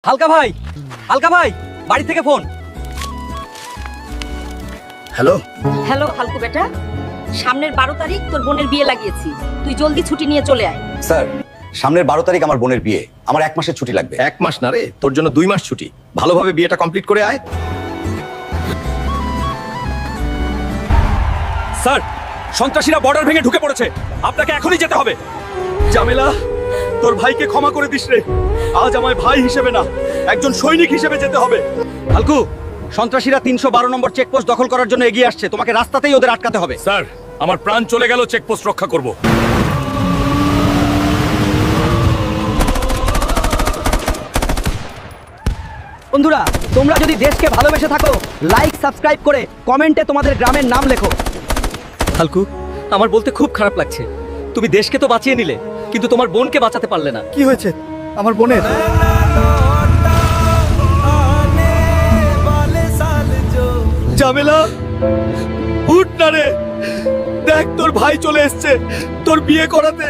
হালকা ভাই বাড়ি থেকে ফোন। হ্যালো। হ্যালো হালকু বেটা, সামনের 12 তারিখ তোর বোনের বিয়ে লাগিয়েছি, তুই জলদি ছুটি নিয়ে চলে আয়। স্যার, সামনের 12 তারিখ আমার বোনের বিয়ে, আমার 1 মাসের ছুটি লাগবে। 1 মাস না রে, তোর জন্য 2 মাস ছুটি। ভালোভাবে বিয়েটা কমপ্লিট করে আয়। স্যার, সন্ত্রাসীরা বর্ডার ভেঙে ঢুকে পড়েছে, আপনাকে এখনই যেতে হবে। জামেলা, তোর ভাইকে ক্ষমা করে দিস রে। আজ আমায় ভাই হিসেবে না, একজন সৈনিক হিসেবে যেতে হবে। হালকু, সন্ত্রাসীরা 312 নম্বর চেকপোস্ট দখল করার জন্য এগিয়ে আসছে, তোমাকে রাস্তাতেই ওদের আটকাতে হবে। স্যার, আমার প্রাণ চলে গেল চেকপোস্ট রক্ষা করব। বন্ধুরা, তোমরা যদি দেশকে ভালোবেসে থাকো, লাইক সাবস্ক্রাইব করে কমেন্টে তোমাদের গ্রামের নাম লেখো। হালকু, আমার বলতে খুব খারাপ লাগছে, তুমি দেশকে তো বাঁচিয়ে নিলে, কিন্তু তোমার বোনকে বাঁচাতে পারলে না। কি হয়েছে আমার বোনের? জামেলা, উঠ না রে, দেখ তোর ভাই চলে এসছে তোর বিয়ে করাতে।